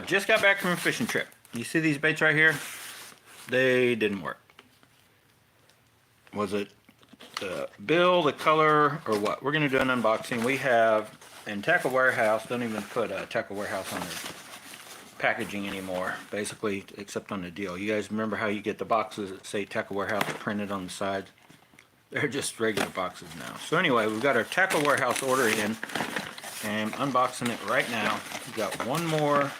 Just got back from a fishing trip. You see these baits right here? They didn't work. Was it the bill, the color, or what? We're going to do an unboxing. We have, in Tackle Warehouse, don't even put Tackle Warehouse on their packaging anymore, basically, except on the deal. You guys remember how you get the boxes that say Tackle Warehouse printed on the sides? They're just regular boxes now. So anyway, we've got our Tackle Warehouse order in, and I'm unboxing it right now. We've got one more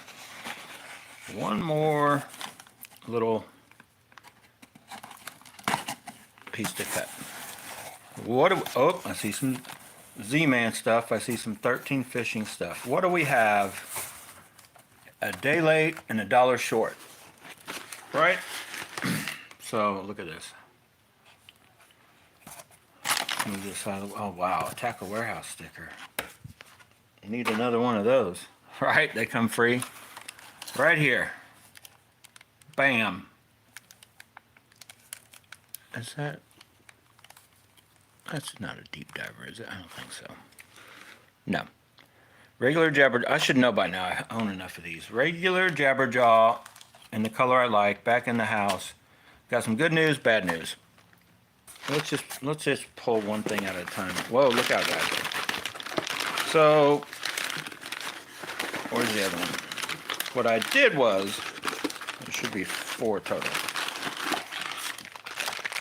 little piece to cut. Oh, I see some Z-Man stuff. I see some 13 fishing stuff. What do we have? A day late and $1 short, right? So look at this. Move this out of the, oh wow, a Tackle Warehouse sticker. You need another one of those, right? They come free. Right here. Bam. Is that? That's not a deep diver, is it? I don't think so. No. Regular Jabberjaw. I should know by now. I own enough of these. Regular Jabberjaw in the color I like. Back in the house. Got some good news, bad news. Let's just pull one thing at a time. Whoa, look out, guys. So, where's the other one? What I did was, there should be 4 total.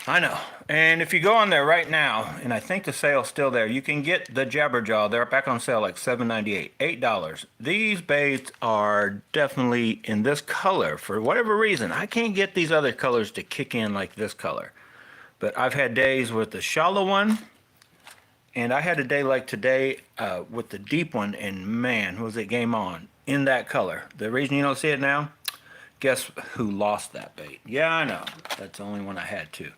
I know. And if you go on there right now, and I think the sale's still there, you can get the Jabberjaw. They're back on sale like $7.98, $8. These baits are definitely in this color. For whatever reason, I can't get these other colors to kick in like this color. But I've had days with the shallow one, and I had a day like today with the deep one, and man, was it game on in that color. The reason you don't see it now, guess who lost that bait? Yeah, I know. That's the only one I had too.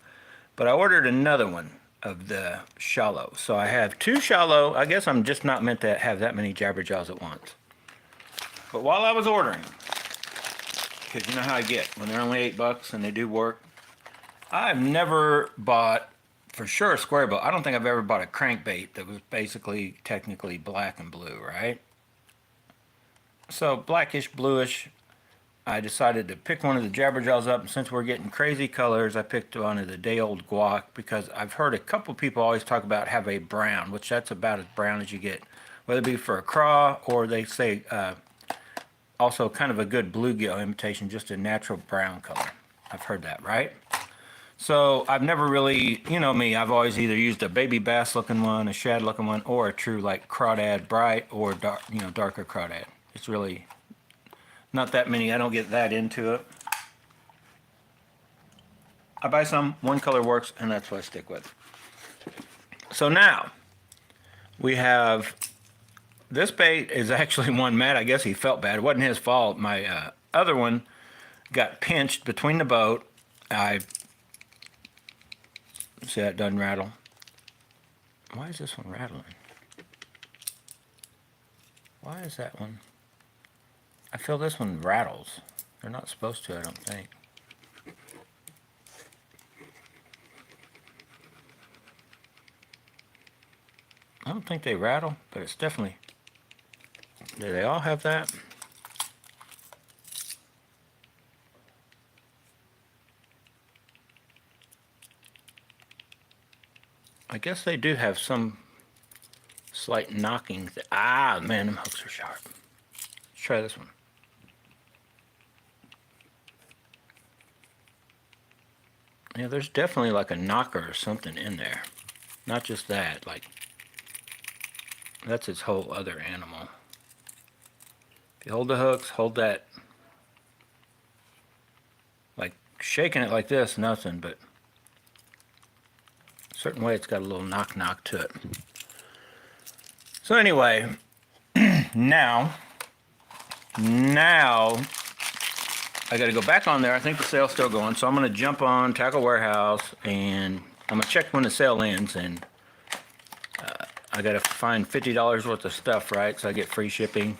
But I ordered another one of the shallow. So I have 2 shallow. I guess I'm just not meant to have that many Jabberjaws at once. But while I was ordering, because you know how I get when they're only $8 and they do work, I've never bought, for sure, a square bill. I don't think I've ever bought a crankbait that was basically technically black and blue, right? So blackish, bluish. I decided to pick one of the Jabberjaws up, and since we're getting crazy colors, I picked one of the day-old guac, because I've heard a couple people always talk about have a brown, which that's about as brown as you get, whether it be for a craw, or they say also kind of a good bluegill imitation, just a natural brown color. I've heard that, right? So I've never really, you know me, I've always either used a baby bass looking one, a shad looking one, or a true like crawdad bright, or dark, you know, darker crawdad. It's really not that many. I don't get that into it. I buy some, one color works, and that's what I stick with. So now we have, this bait is actually one Matt, I guess he felt bad. It wasn't his fault. My other one got pinched between the boat. See, that doesn't rattle. Why is this one rattling? Why is that one? I feel this one rattles. They're not supposed to, I don't think. I don't think they rattle, but it's definitely... Do they all have that? I guess they do have some slight knocking. Ah, man, them hooks are sharp. Let's try this one. Yeah, there's definitely like a knocker or something in there. Not just that, like, that's its whole other animal. If you hold the hooks, hold that, like shaking it like this, nothing, but a certain way it's got a little knock to it. So anyway, now I got to go back on there. I think the sale's still going, so I'm going to jump on Tackle Warehouse, and I'm going to check when the sale ends, and I got to find $50 worth of stuff, right, so I get free shipping,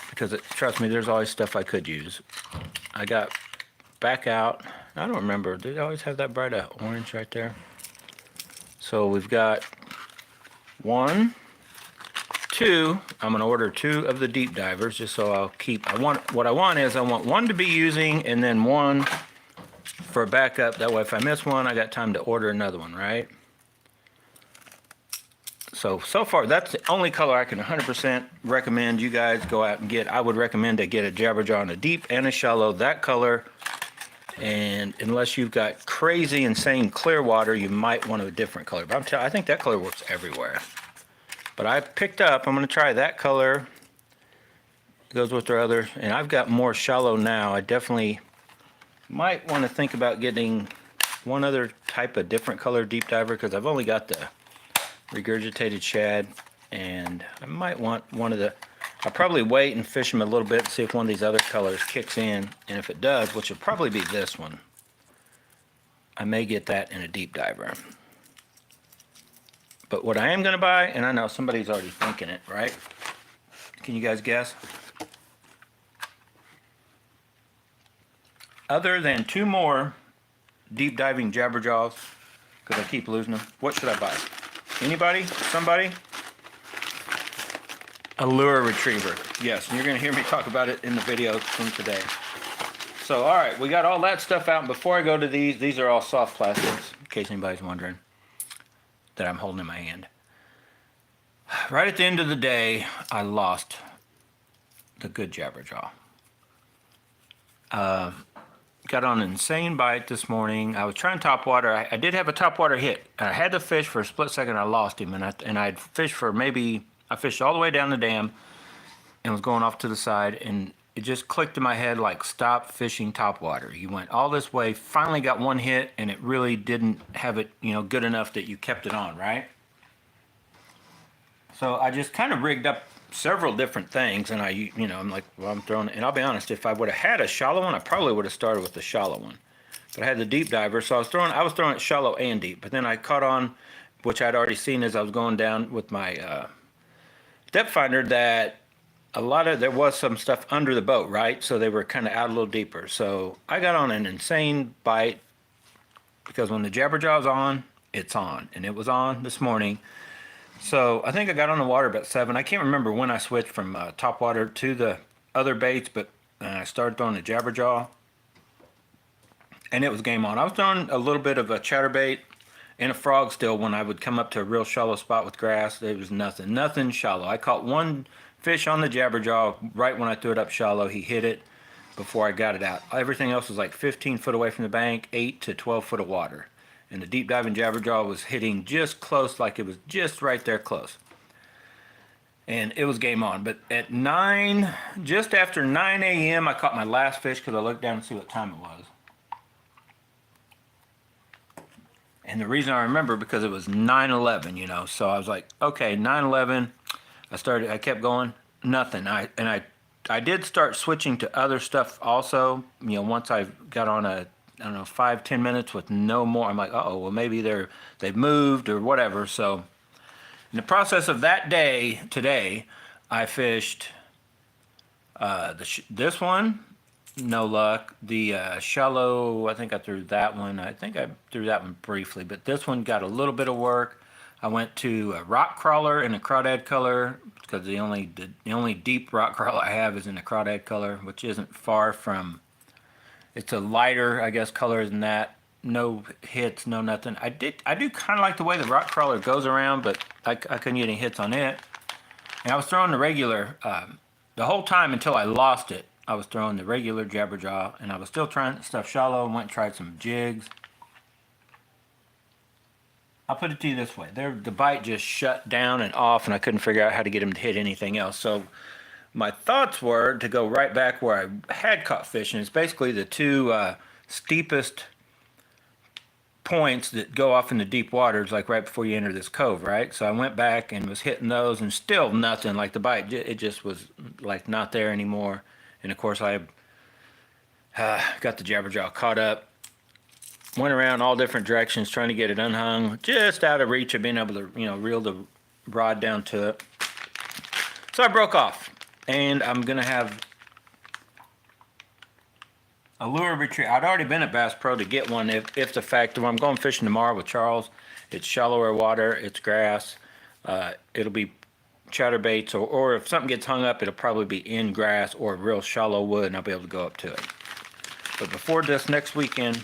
because trust me, there's always stuff I could use. I got back out. I don't remember. Did they always have that bright orange right there? So we've got 1, two. I'm going to order two of the deep divers just so I'll keep. What I want is I want one to be using and then one for backup. That way, if I miss one, I got time to order another one, right? So far, that's the only color I can 100% recommend you guys go out and get. I would recommend to get a Jabberjaw in a deep and a shallow, that color. And unless you've got crazy, insane clear water, you might want a different color. But I think that color works everywhere. But I picked up, I'm going to try that color. It goes with their other, and I've got more shallow now. I definitely might want to think about getting one other type of different color deep diver because I've only got the regurgitated shad, and I might want one of the. I'll probably wait and fish them a little bit to see if one of these other colors kicks in, and if it does, which will probably be this one, I may get that in a deep diver. But what I am going to buy, and I know somebody's already thinking it, right? Can you guys guess? Other than two more deep diving Jabberjaws, because I keep losing them, what should I buy? Anybody? Somebody? A lure retriever. Yes, and you're going to hear me talk about it in the video from today. So, all right, we got all that stuff out. And before I go to these are all soft plastics, in case anybody's wondering, that I'm holding in my hand. Right at the end of the day, I lost the good Jabberjaw. Got on an insane bite this morning. I was trying topwater. I did have a topwater hit. I had the fish for a split second. I lost him, and I'd fished for maybe. I fished all the way down the dam, and was going off to the side, and it just clicked in my head like stop fishing topwater. You went all this way, finally got one hit, and it really didn't have it, good enough that you kept it on, right? So I just kind of rigged up several different things, and I'm like, well, I'm throwing it. And I'll be honest, if I would have had a shallow one, I probably would have started with the shallow one. But I had the deep diver, so I was throwing it shallow and deep. But then I caught on, which I'd already seen as I was going down with my depth finder, that there was some stuff under the boat, right? So they were kind of out a little deeper. So I got on an insane bite because when the Jabberjaw's on, it's on, and it was on this morning. So I think I got on the water about 7. I can't remember when I switched from topwater to the other baits, but I started throwing the Jabberjaw, and it was game on. I was throwing a little bit of a chatterbait and a frog still when I would come up to a real shallow spot with grass. It was nothing shallow. I caught one fish on the Jabberjaw right when I threw it up shallow. He hit it before I got it out. Everything else was like 15 foot away from the bank, 8 to 12 foot of water. And the deep diving Jabberjaw was hitting just close, like it was just right there close. And it was game on. But at just after 9 a.m., I caught my last fish because I looked down to see what time it was. And the reason I remember, because it was 9:11, so I was like, okay, 9:11. I kept going, nothing. I did start switching to other stuff also, once I got on 5-10 minutes with no more. I'm like, well, maybe they've moved or whatever. So in the process of that day, today, I fished this one, no luck. The shallow, I think I threw that one. I think I threw that one briefly, but this one got a little bit of work. I went to a rock crawler in a crawdad color because the only deep rock crawler I have is in a crawdad color, which isn't far from. It's a lighter, I guess, color than that. No hits, no nothing. I do kind of like the way the rock crawler goes around, but I couldn't get any hits on it. And I was throwing the regular the whole time until I lost it. I was throwing the regular Jabberjaw, and I was still trying stuff shallow. And went and tried some jigs. I'll put it to you this way: the bite just shut down and off, and I couldn't figure out how to get him to hit anything else. So my thoughts were to go right back where I had caught fish, and it's basically the two steepest points that go off in the deep waters, like right before you enter this cove, right? So I went back and was hitting those, and still nothing. Like the bite, it just was like not there anymore. And of course, I got the Jabberjaw caught up. Went around all different directions trying to get it unhung, just out of reach of being able to, reel the rod down to it. So I broke off, and I'm gonna have a lure retriever. I'd already been at Bass Pro to get one if the fact I'm going fishing tomorrow with Charles. It's shallower water, it's grass. It'll be chatterbaits, or if something gets hung up, it'll probably be in grass or real shallow wood, and I'll be able to go up to it. But before this next weekend,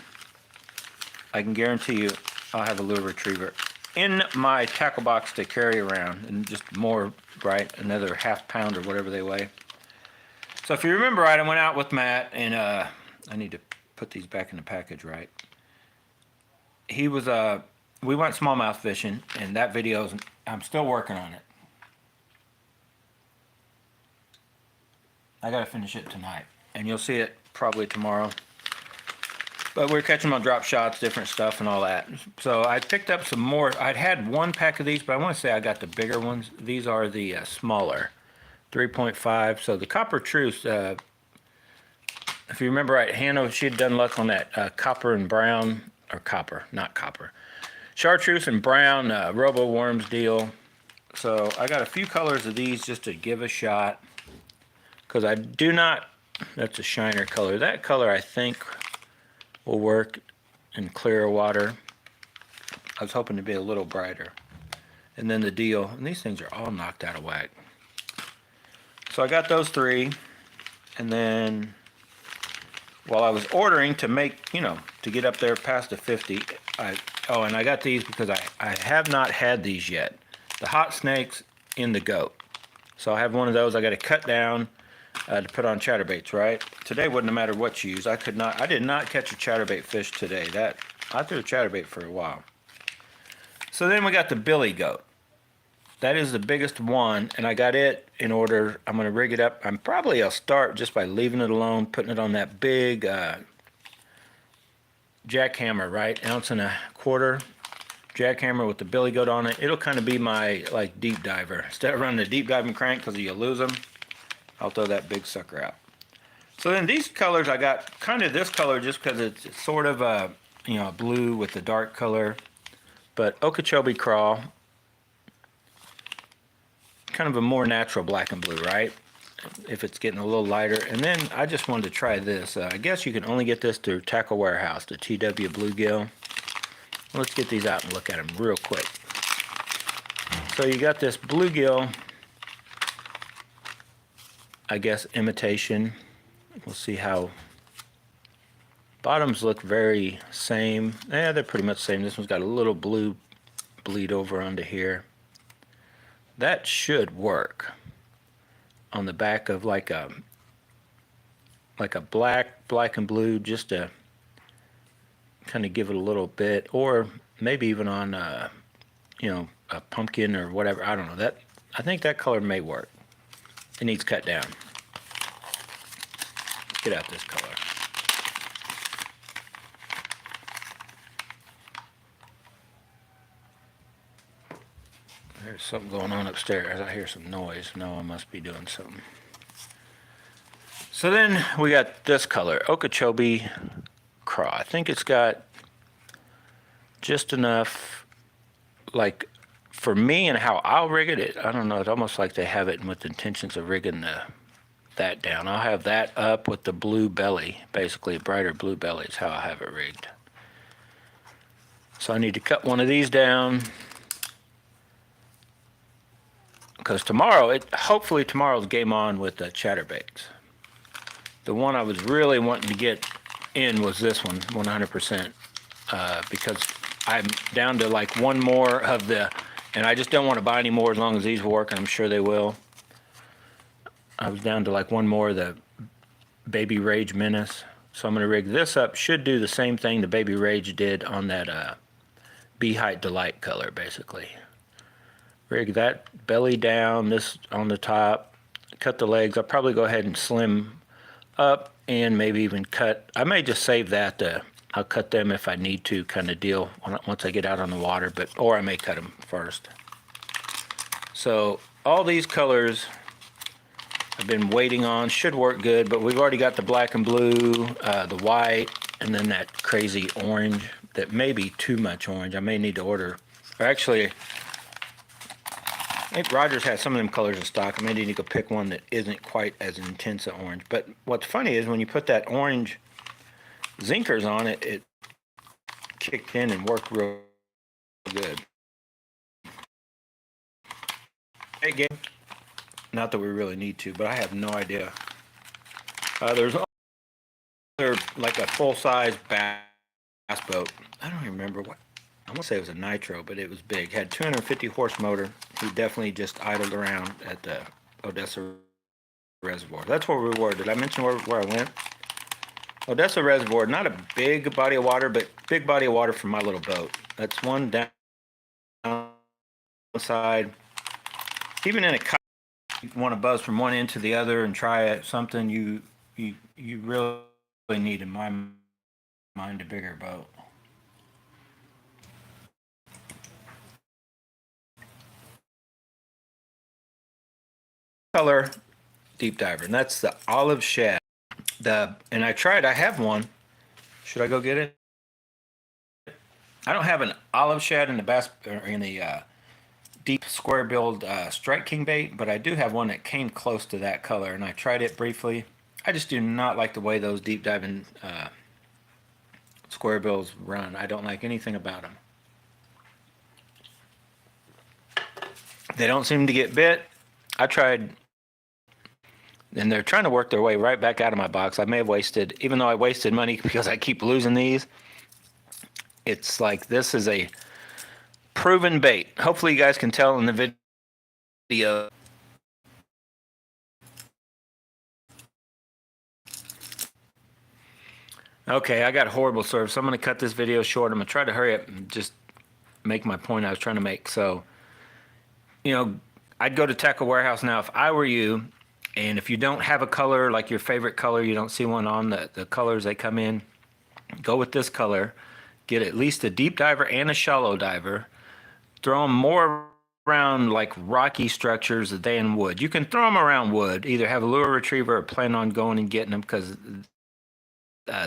I can guarantee you I'll have a lure retriever in my tackle box to carry around, and just more, right, another half pound or whatever they weigh. So if you remember right, I went out with Matt, and I need to put these back in the package right. He was, we went smallmouth fishing, and that video, I'm still working on it. I gotta finish it tonight, and you'll see it probably tomorrow. But we're catching them on drop shots, different stuff and all that. So I picked up some more. I'd had one pack of these, but I want to say I got the bigger ones. These are the smaller, 3.5. So the Copper Truce, if you remember right, Hannah, she had done luck on that copper and brown, or copper, not copper. Chartreuse and brown Robo Worms deal. So I got a few colors of these just to give a shot. Because I do not, that's a shiner color. That color I think will work in clearer water. I was hoping to be a little brighter. And then the deal, and these things are all knocked out of whack. So I got those three, and then while I was ordering to make, you know, to get up there past the 50, and I got these because I have not had these yet. The hot snakes in the goat. So I have one of those I got to cut down to put on chatterbaits, right? Today wouldn't have mattered what you use. I did not catch a chatterbait fish today. I threw a chatterbait for a while. So then we got the billy goat. That is the biggest one, and I got it in order. I'm going to rig it up. I'll start just by leaving it alone, putting it on that big jackhammer, right? 1.25 ounce jackhammer with the billy goat on it. It'll kind of be my like deep diver. Instead of running a deep diving crank because you lose them, I'll throw that big sucker out. So then these colors, I got kind of this color just because it's sort of a, you know, blue with the dark color. But Okeechobee Crawl, kind of a more natural black and blue, right? If it's getting a little lighter. And then I just wanted to try this. I guess you can only get this through Tackle Warehouse, the TW Bluegill. Let's get these out and look at them real quick. So you got this bluegill, I guess, imitation. We'll see how bottoms look very same. Yeah, they're pretty much the same. This one's got a little blue bleed over onto here. That should work on the back of like a black and blue, just to kind of give it a little bit, or maybe even on you know, a pumpkin or whatever. I don't know. I think that color may work. It needs cut down. Get out this color. There's something going on upstairs. I hear some noise. No, I must be doing something. So then we got this color, Okeechobee Craw. I think it's got just enough, like, for me and how I'll rig it, I don't know, it's almost like they have it with intentions of rigging that down. I'll have that up with the blue belly, basically a brighter blue belly is how I have it rigged. So I need to cut one of these down, because hopefully tomorrow's game on with the chatterbaits. The one I was really wanting to get in was this one, 100%, because I'm down to like one more of the, and I just don't want to buy any more as long as these work, and I'm sure they will. I was down to like one more of the Baby Rage Menace. So I'm going to rig this up. Should do the same thing the Baby Rage did on that Bee Height Delight color, basically. Rig that belly down, this on the top, cut the legs. I'll probably go ahead and slim up and maybe even cut. I may just save that. I'll cut them if I need to, kind of deal once I get out on the water, or I may cut them first. So all these colors I've been waiting on, should work good, but we've already got the black and blue, the white, and then that crazy orange that may be too much orange. I may need to order, or actually, I think Rogers has some of them colors in stock. I may need to go pick one that isn't quite as intense an orange. But what's funny is when you put that orange Zinkers on it, it kicked in and worked real good. game. Not that we really need to, but I have no idea. There's other, like a full-size bass boat. I don't even remember what. I want to say it was a nitro, but it was big. Had 250 horse motor. He definitely just idled around at the Odessa Reservoir. That's where we were. Did I mention where I went? Odessa Reservoir, not a big body of water, but big body of water for my little boat. That's one downside. Even in a kayak, you want to buzz from one end to the other and try something you really need, in my mind, a bigger boat. Color deep diver, and that's the olive shad. And I have one. Should I go get it? I don't have an olive shad in the bass or in the deep square billed Strike King bait, but I do have one that came close to that color, and I tried it briefly. I just do not like the way those deep diving square bills run. I don't like anything about them. They don't seem to get bit. I tried, and they're trying to work their way right back out of my box. I may have wasted, even though I wasted money because I keep losing these, it's like this is a proven bait. Hopefully you guys can tell in the video. Okay, I got horrible service, so I'm going to cut this video short. I'm going to try to hurry up and just make my point I was trying to make. So, I'd go to Tackle Warehouse now if I were you, and if you don't have a color, like your favorite color, you don't see one on the colors they come in, go with this color. Get at least a deep diver and a shallow diver. Throw them more around like rocky structures than wood. You can throw them around wood. Either have a lure retriever or plan on going and getting them, because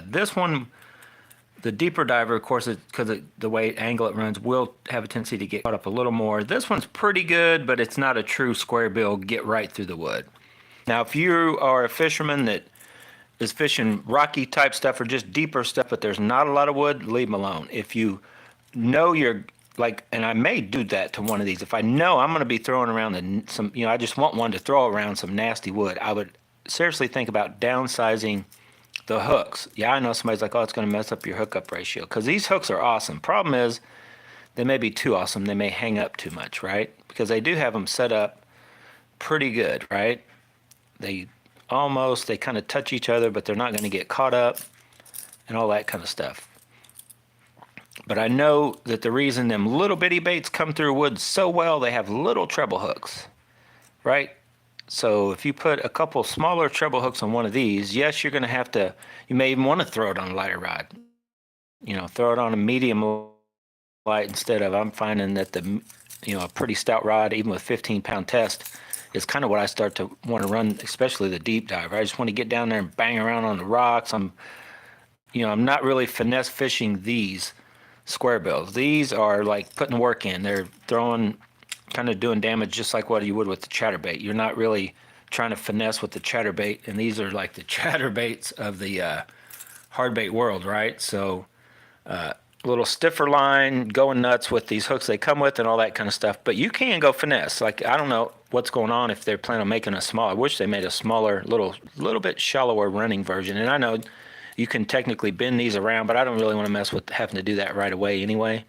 this one, the deeper diver, of course, because the way angle it runs, will have a tendency to get caught up a little more. This one's pretty good, but it's not a true square bill get right through the wood. Now, if you are a fisherman that is fishing rocky type stuff or just deeper stuff, but there's not a lot of wood, leave them alone. If you know you're like, and I may do that to one of these, if I know I'm going to be throwing around some, I just want one to throw around some nasty wood, I would seriously think about downsizing the hooks. Yeah, I know somebody's like, oh, it's going to mess up your hookup ratio, because these hooks are awesome. Problem is, they may be too awesome. They may hang up too much, right? Because they do have them set up pretty good, right? They kind of touch each other, but they're not going to get caught up and all that kind of stuff. But I know that the reason them little bitty baits come through wood so well, they have little treble hooks, right? So if you put a couple smaller treble hooks on one of these, yes, you're going to have to, you may even want to throw it on a lighter rod. Throw it on a medium light instead of, I'm finding that a pretty stout rod, even with 15-pound test, is kind of what I start to want to run, especially the deep diver. I just want to get down there and bang around on the rocks. I'm not really finesse fishing these square bills. These are like putting work in. They're throwing, kind of doing damage just like what you would with the chatterbait. You're not really trying to finesse with the chatterbait, and these are like the chatterbaits of the hardbait world, right? So a little stiffer line, going nuts with these hooks they come with and all that kind of stuff. But you can go finesse. Like, I don't know what's going on if they're planning on making a small. I wish they made a smaller, little bit shallower running version. And I know you can technically bend these around, but I don't really want to mess with having to do that right away anyway.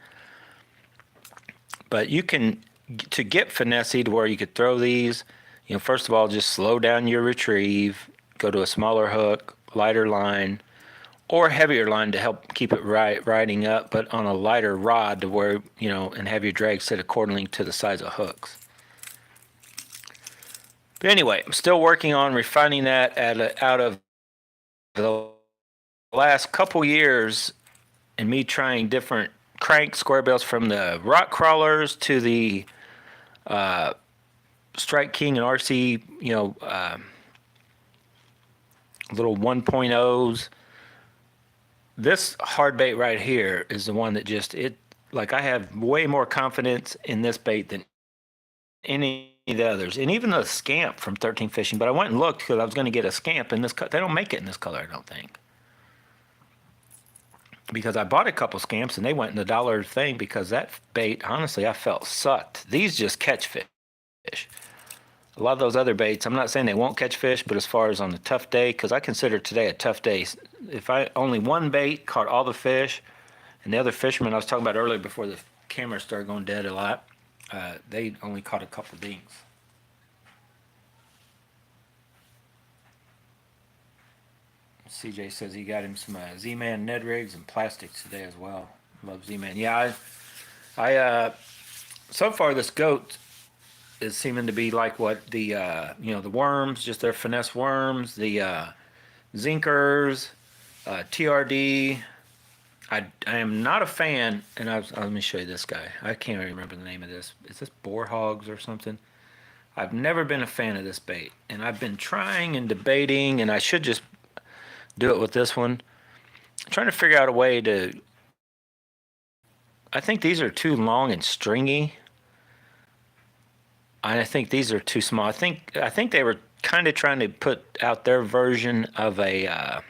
But you can, to get finessey to where you could throw these, first of all, just slow down your retrieve, go to a smaller hook, lighter line, or heavier line to help keep it riding up, but on a lighter rod to where, and have your drag set accordingly to the size of hooks. But anyway, I'm still working on refining that out of the last couple years and me trying different crank square bills, from the rock crawlers to the Strike King and RC, little 1.0s. This hard bait right here is the one that I have way more confidence in this bait than any of the others. And even the scamp from 13 Fishing, but I went and looked because I was going to get a scamp in this color. They don't make it in this color, I don't think. Because I bought a couple scamps and they went in the dollar thing, because that bait, honestly, I felt sucked. These just catch fish. a lot of those other baits, I'm not saying they won't catch fish, but as far as on a tough day, because I consider today a tough day. If I only one bait caught all the fish, and the other fishermen I was talking about earlier before the camera started going dead a lot, they only caught a couple dinks. CJ says he got him some Z-Man Ned rigs and plastics today as well. Love Z-Man. Yeah, so far this goat is seeming to be like what the the worms, just their finesse worms, the zinkers, TRD. I am not a fan, and let me show you this guy. I can't even remember the name of this. Is this boar hogs or something? I've never been a fan of this bait, and I've been trying and debating, and I should just do it with this one. I'm trying to figure out a way to. I think these are too long and stringy. I think these are too small. I think they were kind of trying to put out their version of a.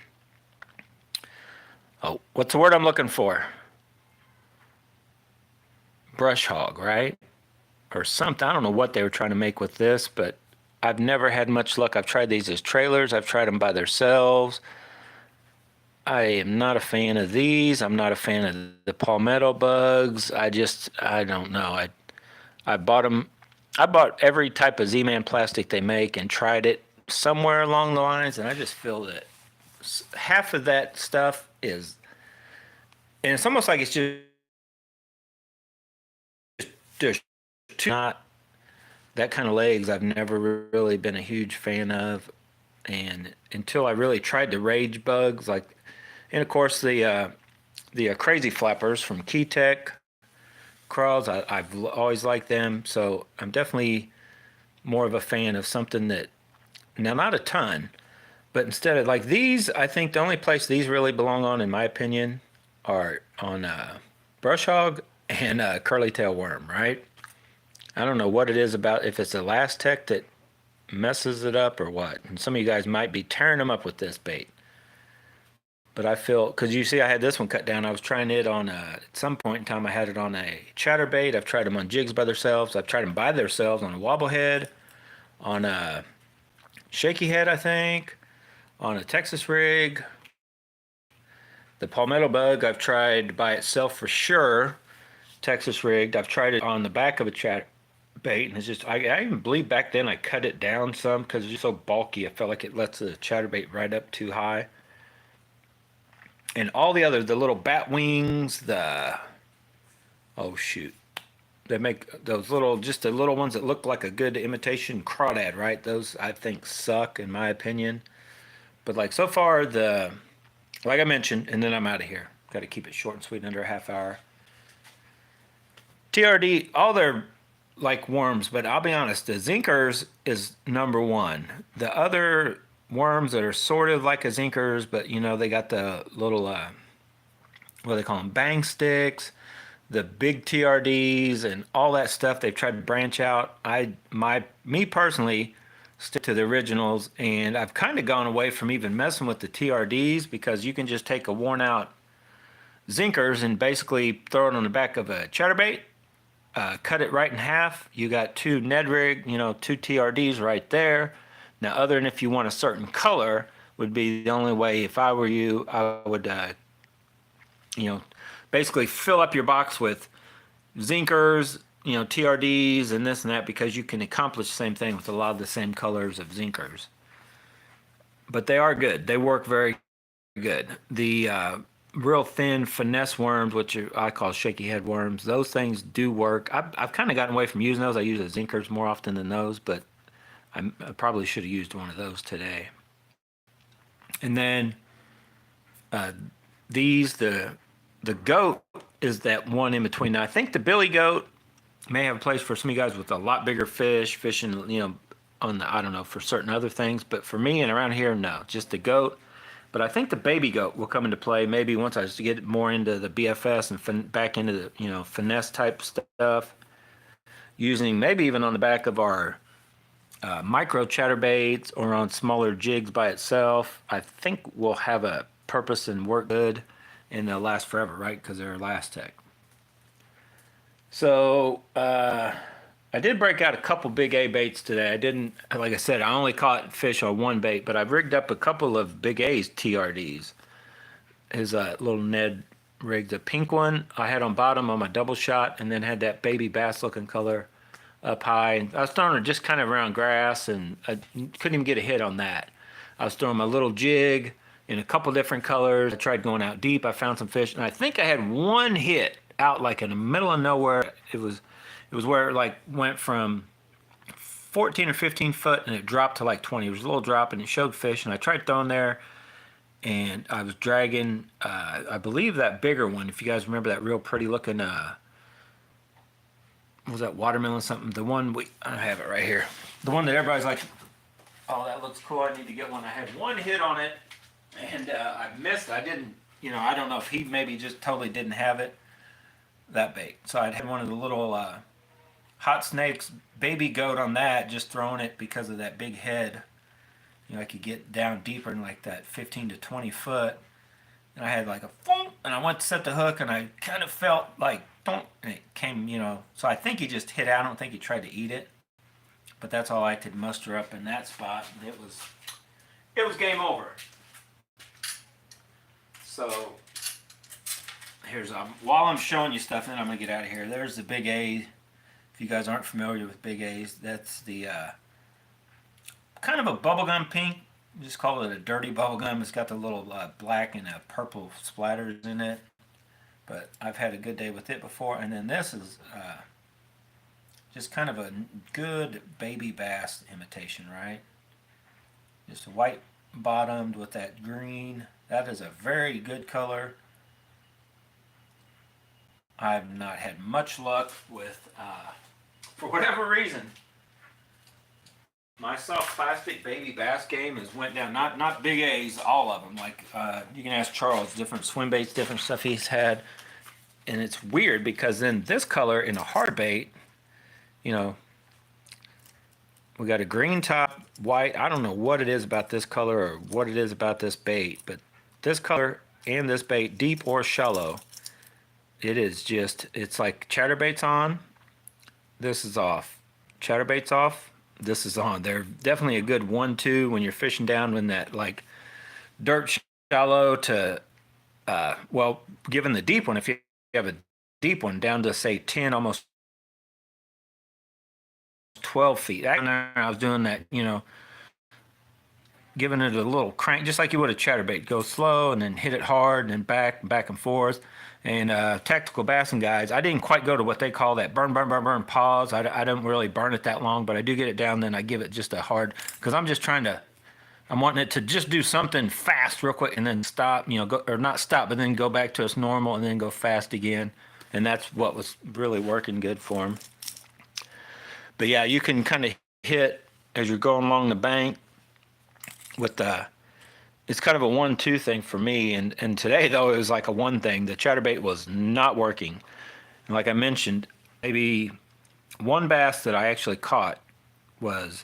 What's the word I'm looking for? Brush hog, right? Or something. I don't know what they were trying to make with this, but I've never had much luck. I've tried these as trailers. I've tried them by themselves. I am not a fan of these. I'm not a fan of the palmetto bugs. I don't know. I bought them. I bought every type of Z-Man plastic they make and tried it somewhere along the lines, and I just feel that half of that stuff is, and it's almost like it's just not that kind of legs. I've never really been a huge fan of, and until I really tried the rage bugs, like, and of course the crazy flappers from Keytech crawls. I've always liked them, so I'm definitely more of a fan of something that, now not a ton, but instead of like these, I think the only place these really belong on, in my opinion, are on brush hog and curly tail worm, right? I don't know what it is about, if it's the last tech that messes it up or what. And some of you guys might be tearing them up with this bait. But I feel, because you see I had this one cut down. I was trying it on, at some point in time, I had it on a chatterbait. I've tried them on jigs by themselves. I've tried them by themselves on a wobblehead, on a shaky head, I think, on a Texas rig. The palmetto bug I've tried by itself for sure, Texas rigged. I've tried it on the back of a chat bait, and it's just, I even believe back then I cut it down some because it's just so bulky. I felt like it lets the chatterbait right up too high. And all the other, the little bat wings, oh shoot, they make those little, just the little ones that look like a good imitation crawdad, right? Those I think suck in my opinion. But like so far, like I mentioned, and then I'm out of here. Got to keep it short and sweet, under a half hour. TRD, all their like worms, but I'll be honest, the zinkers is number one. The other worms that are sort of like a zinkers, but they got the little what do they call them, bang sticks, the big TRDs and all that stuff. They've tried to branch out. Me personally stick to the originals, and I've kind of gone away from even messing with the TRDs because you can just take a worn out zinkers and basically throw it on the back of a chatterbait, cut it right in half. You got two Ned rig, two TRDs right there. Now, other than if you want a certain color, would be the only way. If I were you, I would, basically fill up your box with zinkers, TRDs and this and that, because you can accomplish the same thing with a lot of the same colors of zinkers. But they are good. They work very good. The real thin finesse worms, which I call shaky head worms, those things do work. I've kind of gotten away from using those. I use the zinkers more often than those, but I probably should have used one of those today. And then the goat is that one in between. Now, I think the billy goat may have a place for some of you guys with a lot bigger fish, fishing, on the, I don't know, for certain other things. But for me and around here, no, just the goat. But I think the baby goat will come into play maybe once I just get more into the BFS and back into the, finesse type stuff. Using maybe even on the back of our micro chatterbaits or on smaller jigs by itself. I think will have a purpose and work good, and they'll last forever, right? Because they're Elastec. So I I did break out a couple big A baits today. I didn't, like I said, I only caught fish on one bait, but I've rigged up a couple of big A's TRDs. His little Ned rigged a pink one I had on bottom on my double shot, and then had that baby bass looking color up high. And I was throwing it just kind of around grass, and I couldn't even get a hit on that. I was throwing my little jig in a couple different colors. I tried going out deep. I found some fish, and I think I had one hit out like in the middle of nowhere. It was where it like went from 14 or 15 foot and it dropped to like 20. It was a little drop and it showed fish, and I tried throwing there, and I was dragging, I believe that bigger one, if you guys remember that real pretty looking, was that watermelon something? The one, I have it right here. The one that everybody's like, oh, that looks cool, I need to get one. I had one hit on it, and I missed. I didn't, I don't know if he maybe just totally didn't have it, that bait. So I'd had one of the little hot snakes baby goat on that, just throwing it because of that big head. I could get down deeper in like that 15 to 20 foot. And I had like a thunk, and I went to set the hook, and I kind of felt like thunk, and it came, so I think he just hit out. I don't think he tried to eat it. But that's all I could muster up in that spot. And it was game over. So here's, while I'm showing you stuff, then I'm gonna get out of here. There's the big A. If you guys aren't familiar with big A's, that's the kind of a bubblegum pink. Just call it a dirty bubblegum. It's got the little black and purple splatters in it. But I've had a good day with it before. And then this is just kind of a good baby bass imitation, right? Just white bottomed with that green. That is a very good color. I've not had much luck with, for whatever reason, my soft plastic baby bass game has went down. Not big A's, all of them. Like you can ask Charles, different swim baits, different stuff he's had, and it's weird because then this color in a hard bait, we got a green top, white. I don't know what it is about this color or what it is about this bait, but this color and this bait, deep or shallow, it's like chatterbait's on, this is off. Chatterbait's off, this is on. They're definitely a good 1-2 when you're fishing down in that like dirt shallow to, well, given the deep one, if you have a deep one down to say 10, almost 12 feet. I was doing that, giving it a little crank, just like you would a chatterbait. Go slow and then hit it hard and then back and forth. And tactical bassing guys, I didn't quite go to what they call that burn pause. I don't really burn it that long, but I do get it down. Then I give it just a hard, because I'm wanting it to just do something fast real quick and then stop, go, or not stop, but then go back to its normal and then go fast again. And that's what was really working good for him. But yeah, you can kind of hit as you're going along the bank with it's kind of a 1-2 thing for me. And today, though, it was like a 1 thing. The chatterbait was not working. And like I mentioned, maybe one bass that I actually caught was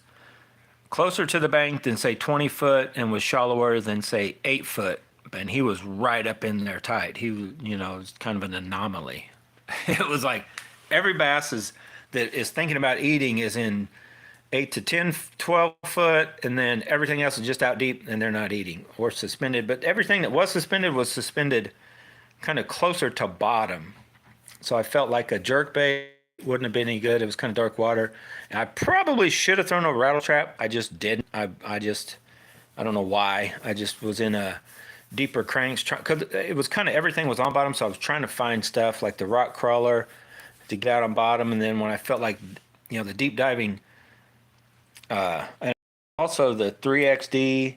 closer to the bank than, say, 20 foot and was shallower than, say, 8 foot. And he was right up in there tight. He was, was kind of an anomaly. It was like every bass that is thinking about eating is in 8 to 10, 12 foot, and then everything else is just out deep and they're not eating or suspended. But everything that was suspended kind of closer to bottom. So I felt like a jerk bait wouldn't have been any good. It was kind of dark water. And I probably should have thrown a rattle trap. I just didn't. I don't know why. I just was in a deeper cranks, because it was kind of everything was on bottom. So I was trying to find stuff like the rock crawler to get out on bottom. And then when I felt like, the deep diving, and also the 3XD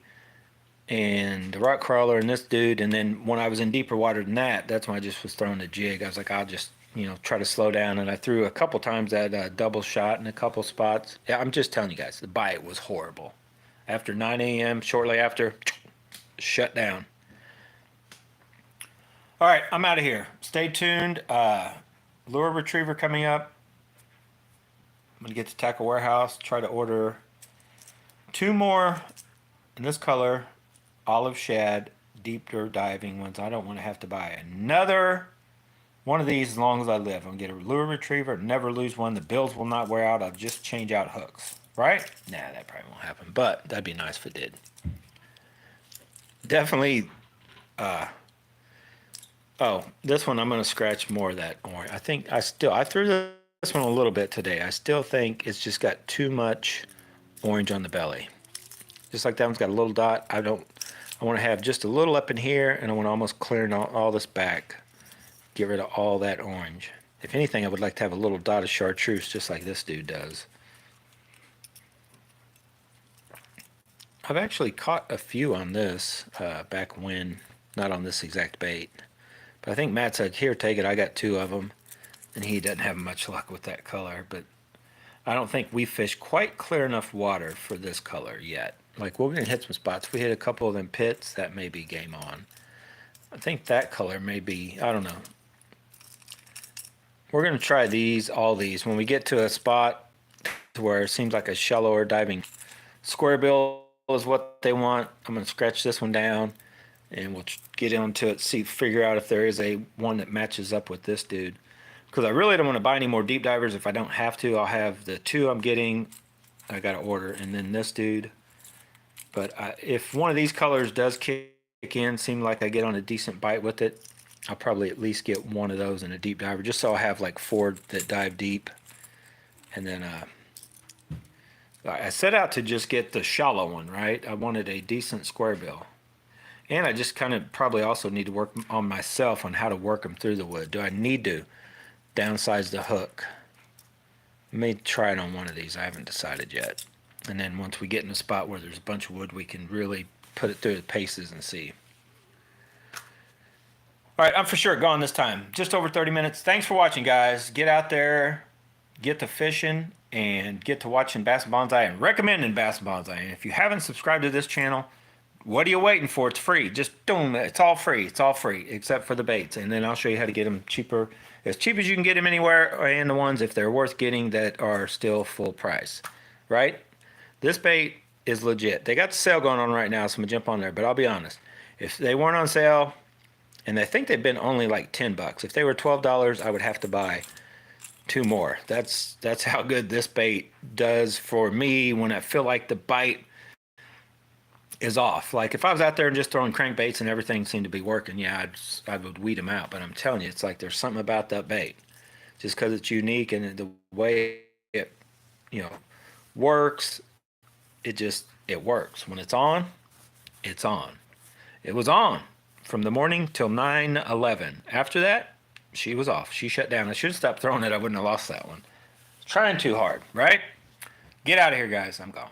and the rock crawler and this dude. And then when I was in deeper water than that, that's when I just was throwing the jig. I was like, I'll just, try to slow down. And I threw a couple times that double shot in a couple spots. Yeah, I'm just telling you guys, the bite was horrible. After 9 a.m., shortly after, shut down. All right, I'm out of here. Stay tuned. Lure retriever coming up. I'm going to get to Tackle Warehouse, try to order 2 more in this color, olive shad, deep dirt diving ones. I don't want to have to buy another one of these as long as I live. I'm going to get a lure retriever, never lose one. The bills will not wear out. I'll just change out hooks. Right? Nah, that probably won't happen, but that'd be nice if it did. Definitely, oh, this one I'm going to scratch more of that orange. I think I threw this one a little bit today. I still think it's just got too much orange on the belly. Just like that one's got a little dot. I want to have just a little up in here, and I want to almost clear all this back. Get rid of all that orange. If anything, I would like to have a little dot of chartreuse, just like this dude does. I've actually caught a few on this back when, not on this exact bait. But I think Matt said, here, take it. I got 2 of them. And he doesn't have much luck with that color. But I don't think we fished quite clear enough water for this color yet. Like, we're going to hit some spots. If we hit a couple of them pits, that may be game on. I think that color may be, I don't know. We're going to try these, all these. When we get to a spot where it seems like a shallower diving square bill is what they want, I'm going to scratch this one down, and we'll get into it, figure out if there is one that matches up with this dude. Because I really don't want to buy any more deep divers. If I don't have to, I'll have the 2 I'm getting. I got to order, and then this dude. But if one of these colors does kick in, seem like I get on a decent bite with it, I'll probably at least get one of those in a deep diver, just so I have like 4 that dive deep. And then I set out to just get the shallow one, right? I wanted a decent square bill. And I just kind of probably also need to work on myself on how to work them through the wood. Do I need to downsize the hook? I may try it on one of these. I haven't decided yet. And then once we get in a spot where there's a bunch of wood, we can really put it through the paces and see. All right, I'm for sure gone this time. Just over 30 minutes. Thanks for watching, guys. Get out there, get to fishing, and get to watching Bass and Bonsai and recommending Bass and Bonsai. And if you haven't subscribed to this channel, what are you waiting for? It's free. Just boom, it's all free. It's all free except for the baits. And then I'll show you how to get them cheaper, as cheap as you can get them anywhere, and the ones, if they're worth getting, that are still full price, right? This bait is legit. They got the sale going on right now, so I'm going to jump on there. But I'll be honest, if they weren't on sale, and I think they've been only like $10. If they were $12, I would have to buy 2 more. That's how good this bait does for me when I feel like the bite is off. Like if I was out there and just throwing crankbaits and everything seemed to be working, yeah, I would weed them out. But I'm telling you, it's like there's something about that bait, just because it's unique and the way it, works. It works. When it's on, it's on. It was on from the morning till 9:11. After that, she was off. She shut down. I should have stopped throwing it. I wouldn't have lost that one. Trying too hard, right? Get out of here, guys. I'm gone.